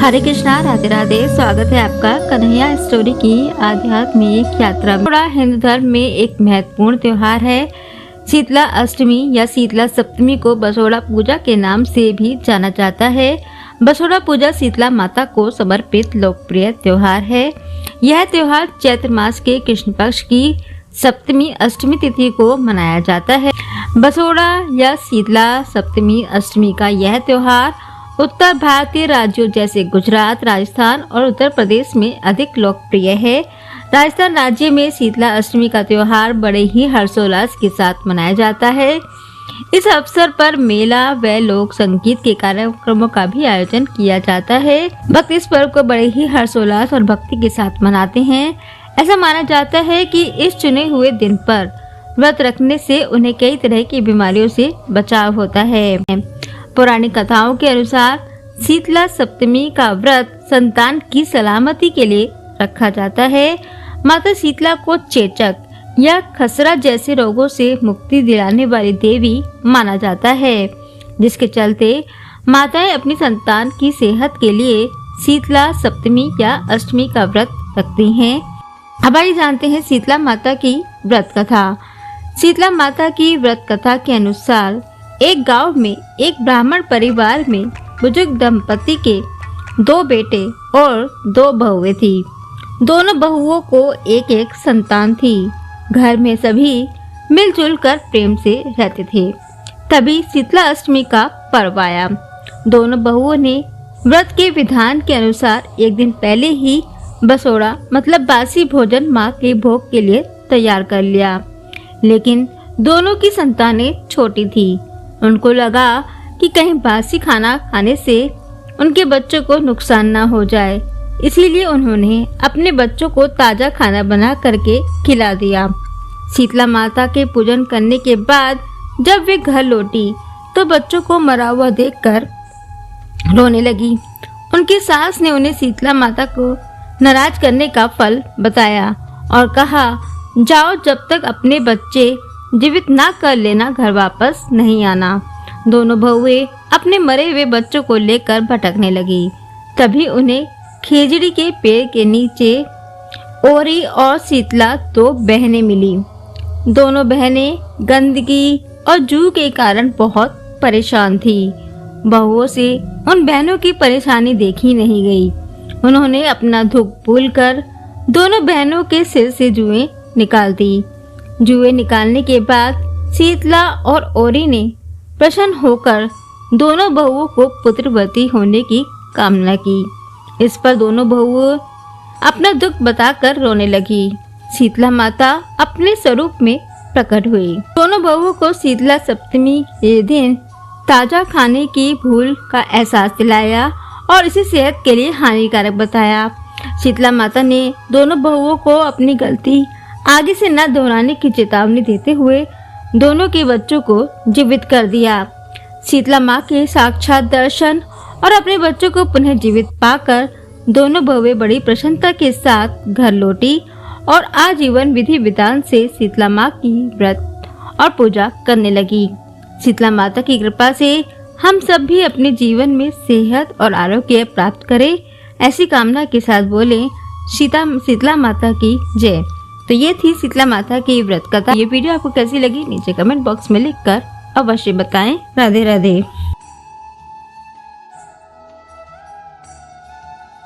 हरे कृष्णा, राधे राधे। स्वागत है आपका कन्हैया स्टोरी की आध्यात्मिक यात्रा में। थोड़ा हिंदू धर्म में एक महत्वपूर्ण त्योहार है शीतला अष्टमी या शीतला सप्तमी को बसोड़ा पूजा के नाम से भी जाना जाता है। बसोड़ा पूजा शीतला माता को समर्पित लोकप्रिय त्योहार है। यह त्योहार चैत्र मास के कृष्ण पक्ष की सप्तमी अष्टमी तिथि को मनाया जाता है। बसोड़ा या शीतला सप्तमी अष्टमी का यह त्योहार उत्तर भारतीय राज्यों जैसे गुजरात, राजस्थान और उत्तर प्रदेश में अधिक लोकप्रिय है। राजस्थान राज्य में शीतला अष्टमी का त्योहार बड़े ही हर्षोल्लास के साथ मनाया जाता है। इस अवसर पर मेला व लोक संगीत के कार्यक्रमों का भी आयोजन किया जाता है। भक्त इस पर्व को बड़े ही हर्षोल्लास और भक्ति के साथ मनाते हैं। ऐसा माना जाता है कि इस चुने हुए दिन पर व्रत रखने से उन्हें कई तरह की बीमारियों से बचाव होता है। पौराणिक कथाओं के अनुसार शीतला सप्तमी का व्रत संतान की सलामती के लिए रखा जाता है। माता शीतला को चेचक या खसरा जैसे रोगों से मुक्ति दिलाने वाली देवी माना जाता है, जिसके चलते माताएं अपनी संतान की सेहत के लिए शीतला सप्तमी या अष्टमी का व्रत रखती हैं। अब आइए जानते हैं शीतला माता की व्रत कथा। शीतला माता की व्रत कथा के अनुसार एक गांव में एक ब्राह्मण परिवार में बुजुर्ग दंपति के 2 बेटे और 2 बहुएं थी। दोनों बहुओं को एक एक संतान थी। घर में सभी मिलजुल कर प्रेम से रहते थे। तभी शीतला अष्टमी का पर्व आया। दोनों बहुओं ने व्रत के विधान के अनुसार एक दिन पहले ही बसोड़ा मतलब बासी भोजन माँ के भोग के लिए तैयार कर लिया। लेकिन दोनों की संतानें छोटी थी। उनको लगा कि कहीं बासी खाना खाने से उनके बच्चों को नुकसान ना हो जाए, इसीलिए उन्होंने अपने बच्चों को ताजा खाना बना करके खिला दिया। शीतला माता के पूजन करने के बाद जब वे घर लौटी तो बच्चों को मरा हुआ देखकर रोने लगी। उनकी सास ने उन्हें शीतला माता को नाराज करने का फल बताया और कहा, जाओ, जब तक अपने बच्चे जीवित ना कर लेना घर वापस नहीं आना। दोनों बहुएं अपने मरे हुए बच्चों को लेकर भटकने लगी। तभी उन्हें खेजड़ी के पेड़ के नीचे ओरी और शीतला 2 बहनें मिली। दोनों बहनें गंदगी और जू के कारण बहुत परेशान थी। बहुओं से उन बहनों की परेशानी देखी नहीं गई। उन्होंने अपना दुख भूलकर दोनों बहनों के सिर से जुएं निकाल दी। जुएं निकालने के बाद शीतला और ओरी ने प्रसन्न होकर दोनों बहुओं को पुत्रवती होने की कामना की। इस पर दोनों बहुओं अपना दुख बताकर रोने लगी। शीतला माता अपने स्वरूप में प्रकट हुई। दोनों बहुओं को शीतला सप्तमी के दिन ताजा खाने की भूल का एहसास दिलाया और इसे सेहत के लिए हानिकारक बताया। शीतला माता ने दोनों बहुओं को अपनी गलती आगे से न दोहराने की चेतावनी देते हुए दोनों के बच्चों को जीवित कर दिया। शीतला माँ के साक्षात दर्शन और अपने बच्चों को पुनः जीवित पाकर दोनों बहुएं बड़ी प्रसन्नता के साथ घर लौटी और आजीवन विधि विधान से शीतला माँ की व्रत और पूजा करने लगी। शीतला माता की कृपा से हम सब भी अपने जीवन में सेहत और आरोग्य प्राप्त करें, ऐसी कामना के साथ बोले शीतला माता की जय। तो ये थी शीतला माता की व्रत कथा। ये वीडियो आपको कैसी लगी नीचे कमेंट बॉक्स में लिखकर अवश्य बताएं। राधे राधे।